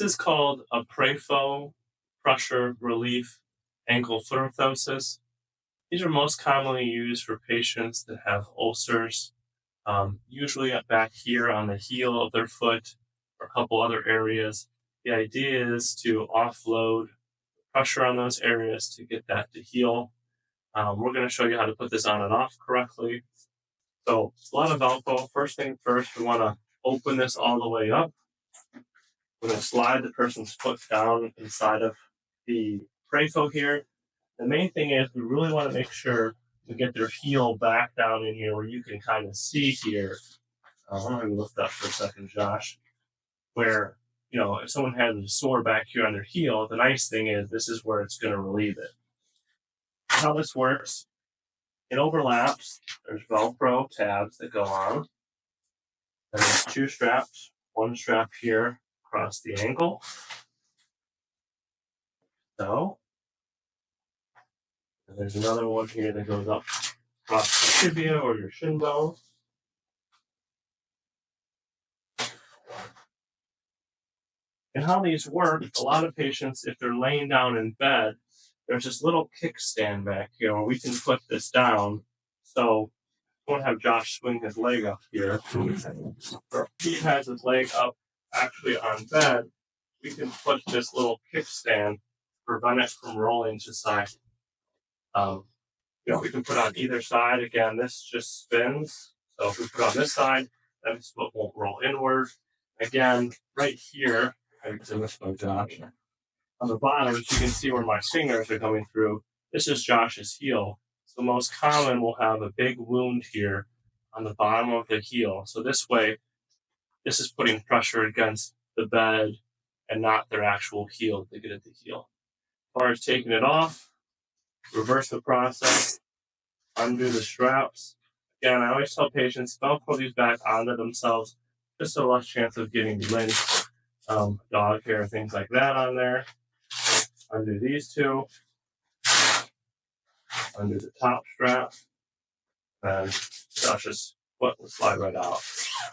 is called a PRAFO, pressure relief ankle foot orthosis. These are most commonly used for patients that have ulcers, usually back here on the heel of their foot or a couple other areas. The idea is to offload pressure on those areas to get that to heal. We're going to show you how to put this on and off correctly. So a lot of Velcro. First thing first, we want to open this all the way up. We're going to slide the person's foot down inside of the PRAFO here. The main thing is we really want to make sure we get their heel back down in here where you can kind of see here. Let me lift up for a second, Josh. Where, if someone has a sore back here on their heel, the nice thing is this is where it's going to relieve it. How this works, it overlaps. There's Velcro tabs that go on. And there's two straps, one strap here across the ankle. So, and there's another one here that goes up across the tibia or your shin bone. And how these work, a lot of patients, if they're laying down in bed, there's this little kickstand back here where we can put this down. So I won't have Josh swing his leg up here. He has his leg up actually on bed. We can put this little kickstand to prevent it from rolling to side. We can put on either side. Again, this just spins. So if we put on this side, then this foot won't roll inward. Again, right here, Josh. On the bottom, as you can see where my fingers are coming through, this is Josh's heel. So most common will have a big wound here on the bottom of the heel. So this way, this is putting pressure against the bed and not their actual heel to get at the heel. As far as taking it off, reverse the process, undo the straps. Again, I always tell patients, Velcro these back onto themselves, just a less chance of getting lint, dog hair, things like that on there. Undo these two. Undo the top strap. And Josh's foot will slide right out.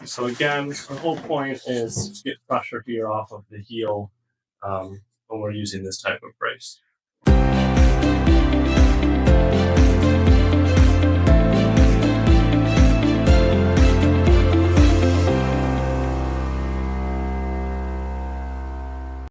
So again, the whole point is to get pressure here off of the heel when we're using this type of brace.